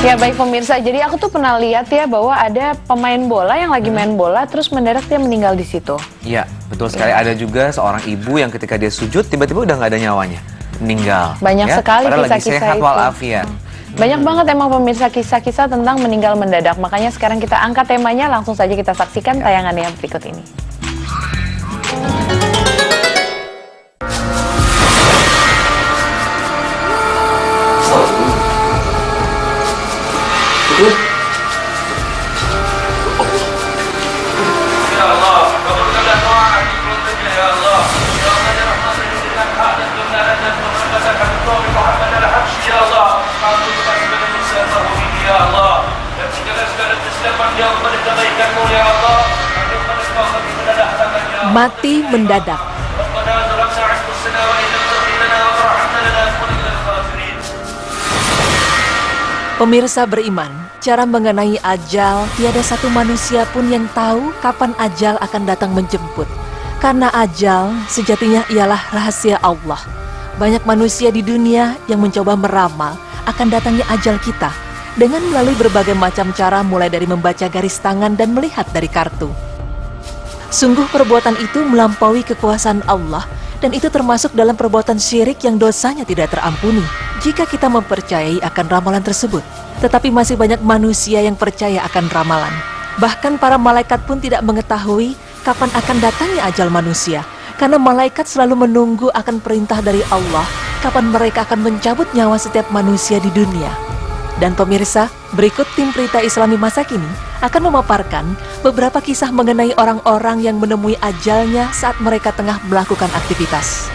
Ya baik pemirsa, jadi aku tuh pernah lihat ya bahwa ada pemain bola yang lagi main bola terus mendadak dia meninggal di situ. Iya, betul sekali. Ada juga seorang ibu yang ketika dia sujud tiba-tiba udah nggak ada nyawanya, meninggal. Banyak sekali padahal lagi kisah-kisah sehat itu. walafiat. Banyak banget emang pemirsa kisah-kisah tentang meninggal mendadak. Makanya sekarang kita angkat temanya, langsung saja kita saksikan tayangannya berikut ini. Mati mendadak. Pemirsa beriman, cara mengenai ajal, tiada satu manusia pun yang tahu kapan ajal akan datang menjemput. Karena ajal sejatinya ialah rahasia Allah. Banyak manusia di dunia yang mencoba meramal akan datangnya ajal kita dengan melalui berbagai macam cara, mulai dari membaca garis tangan dan melihat dari kartu. Sungguh perbuatan itu melampaui kekuasaan Allah, dan itu termasuk dalam perbuatan syirik yang dosanya tidak terampuni jika kita mempercayai akan ramalan tersebut. Tetapi masih banyak manusia yang percaya akan ramalan. Bahkan para malaikat pun tidak mengetahui kapan akan datangnya ajal manusia, karena malaikat selalu menunggu akan perintah dari Allah kapan mereka akan mencabut nyawa setiap manusia di dunia. Dan pemirsa, berikut tim Berita Islami masa kini akan memaparkan beberapa kisah mengenai orang-orang yang menemui ajalnya saat mereka tengah melakukan aktivitas.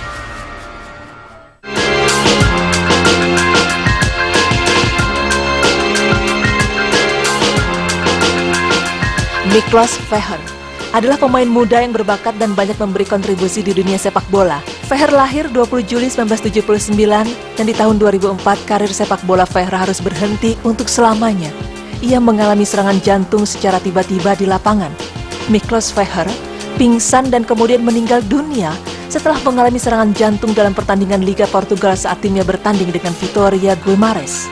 Miklos Feher adalah pemain muda yang berbakat dan banyak memberi kontribusi di dunia sepak bola. Feher lahir 20 Juli 1979 dan di tahun 2004 karir sepak bola Feher harus berhenti untuk selamanya. Ia mengalami serangan jantung secara tiba-tiba di lapangan. Miklos Feher pingsan dan kemudian meninggal dunia setelah mengalami serangan jantung dalam pertandingan Liga Portugal saat timnya bertanding dengan Vitória Guimarães.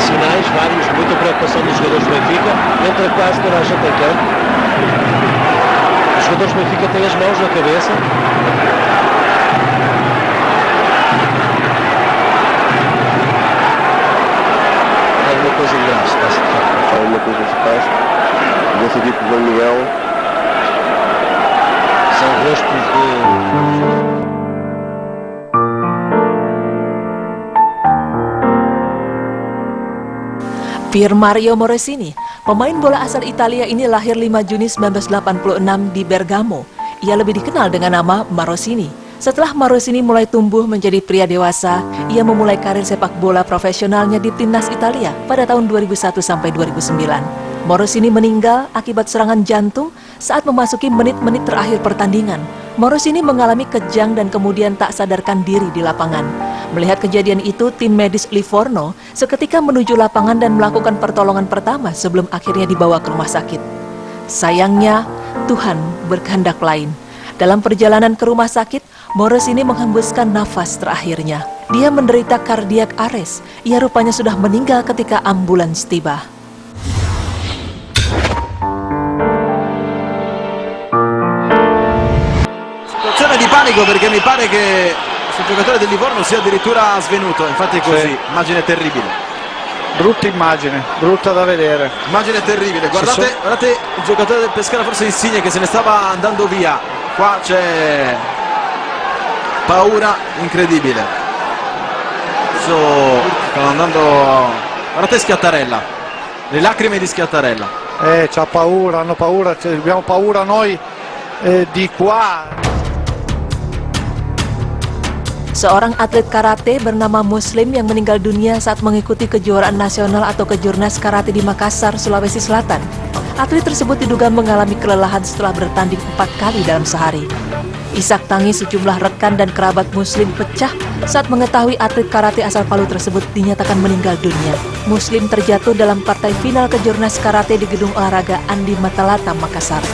Sinais vários, muita preocupação dos jogadores do Benfica, entra quase toda a gente em campo. Os jogadores do Benfica têm as mãos na cabeça. Alguma coisa de graça, está-se de facto. Alguma coisa se passa. Desse tipo de Miguel. São rostos de... Pier Mario Morosini, pemain bola asal Italia ini lahir 5 Juni 1986 di Bergamo. Ia lebih dikenal dengan nama Morosini. Setelah Morosini mulai tumbuh menjadi pria dewasa, ia memulai karir sepak bola profesionalnya di timnas Italia pada tahun 2001 sampai 2009. Morosini meninggal akibat serangan jantung saat memasuki menit-menit terakhir pertandingan. Morosini mengalami kejang dan kemudian tak sadarkan diri di lapangan. Melihat kejadian itu, tim medis Livorno seketika menuju lapangan dan melakukan pertolongan pertama sebelum akhirnya dibawa ke rumah sakit. Sayangnya, Tuhan berkehendak lain. Dalam perjalanan ke rumah sakit, Morosini menghembuskan nafas terakhirnya. Dia menderita kardiak arrest. Ia rupanya sudah meninggal ketika ambulans tiba. Situazione di panico perché mi pare che sul giocatore del Livorno sia addirittura svenuto, infatti è così, sì. Immagine terribile. Brutta immagine, brutta da vedere. Immagine terribile, guardate, guardate il giocatore del Pescara, forse Insigne, che se ne stava andando via. Qua c'è paura incredibile. Adesso stanno andando, guardate Schiattarella, le lacrime di Schiattarella. C'ha paura, hanno paura, abbiamo paura noi di qua. Seorang atlet karate bernama Muslim yang meninggal dunia saat mengikuti kejuaraan nasional atau kejurnas karate di Makassar, Sulawesi Selatan. Atlet tersebut diduga mengalami kelelahan setelah bertanding 4 kali dalam sehari. Isak tangis sejumlah rekan dan kerabat Muslim pecah saat mengetahui atlet karate asal Palu tersebut dinyatakan meninggal dunia. Muslim terjatuh dalam partai final kejurnas karate di Gedung Olahraga Andi Matalata, Makassar.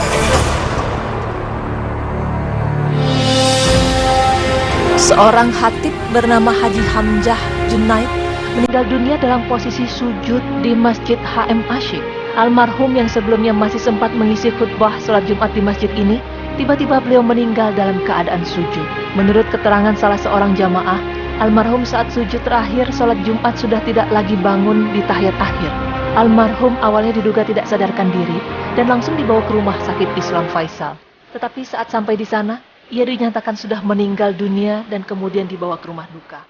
Seorang khatib bernama Haji Hamzah Junaid meninggal dunia dalam posisi sujud di Masjid HM Asyik. Almarhum yang sebelumnya masih sempat mengisi khutbah sholat Jumat di masjid ini, tiba-tiba beliau meninggal dalam keadaan sujud. Menurut keterangan salah seorang jamaah, almarhum saat sujud terakhir sholat Jumat sudah tidak lagi bangun di tahiyat akhir. Almarhum awalnya diduga tidak sadarkan diri dan langsung dibawa ke rumah sakit Islam Faisal. Tetapi saat sampai di sana, ia dinyatakan sudah meninggal dunia dan kemudian dibawa ke rumah duka.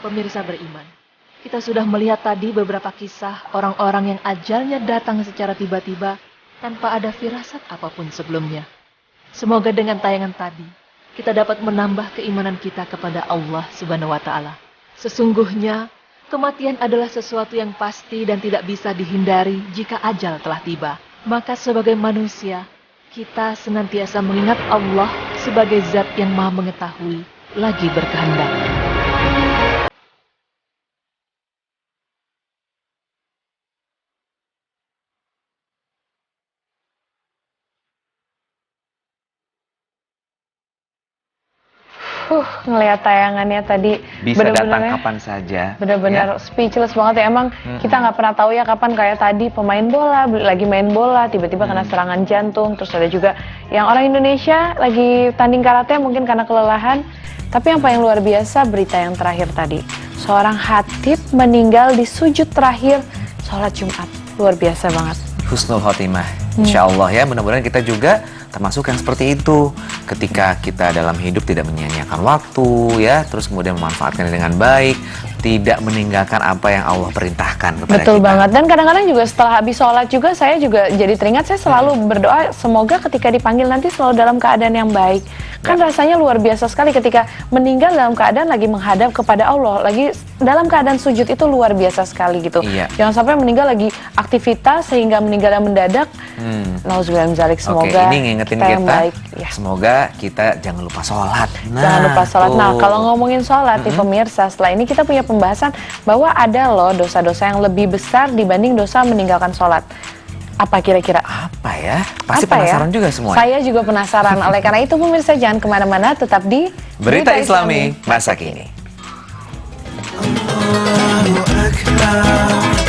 Pemirsa beriman, kita sudah melihat tadi beberapa kisah orang-orang yang ajalnya datang secara tiba-tiba tanpa ada firasat apapun sebelumnya. Semoga dengan tayangan tadi, kita dapat menambah keimanan kita kepada Allah Subhanahu wa Ta'ala. Sesungguhnya, kematian adalah sesuatu yang pasti dan tidak bisa dihindari jika ajal telah tiba. Maka sebagai manusia, kita senantiasa mengingat Allah sebagai zat yang maha mengetahui lagi berkehendak. Ngelihat tayangannya tadi Bisa datang bener-bener ya, kapan saja. bener-bener ya. speechless banget ya. Emang kita nggak pernah tahu ya kapan, kayak tadi pemain bola lagi main bola tiba-tiba kena serangan jantung. Terus ada juga yang orang Indonesia lagi tanding karate mungkin karena kelelahan. Tapi yang paling luar biasa berita yang terakhir tadi, seorang khatib meninggal di sujud terakhir sholat Jumat. Luar biasa banget. Husnul khotimah, insya Allah ya. Mudah-mudahan kita juga termasuk yang seperti itu. Ketika kita dalam hidup tidak menyia-nyiakan waktu ya, terus kemudian memanfaatkan dengan baik, tidak meninggalkan apa yang Allah perintahkan kepada Betul kita. banget. Dan kadang-kadang juga setelah habis sholat juga saya juga jadi teringat, saya selalu berdoa semoga ketika dipanggil nanti selalu dalam keadaan yang baik. Kan rasanya luar biasa sekali ketika meninggal dalam keadaan lagi menghadap kepada Allah, lagi dalam keadaan sujud, itu luar biasa sekali gitu. Iya. Jangan sampai meninggal lagi aktivitas sehingga meninggal yang mendadak. Nauzubillah min dzalik. Oke, Semoga ini ngingetin kita yang kita, baik. Ya. semoga kita jangan lupa sholat. Jangan lupa sholat. Nah, tuh. kalau ngomongin sholat nih pemirsa, setelah ini kita punya pembahasan bahwa ada loh dosa-dosa yang lebih besar dibanding dosa meninggalkan sholat. Apa kira-kira? Apa ya? Pasti Apa ya? penasaran juga semua. Saya juga penasaran. Oleh karena itu pemirsa jangan kemana-mana, tetap di Berita Islami masa kini. Allahu Akbar.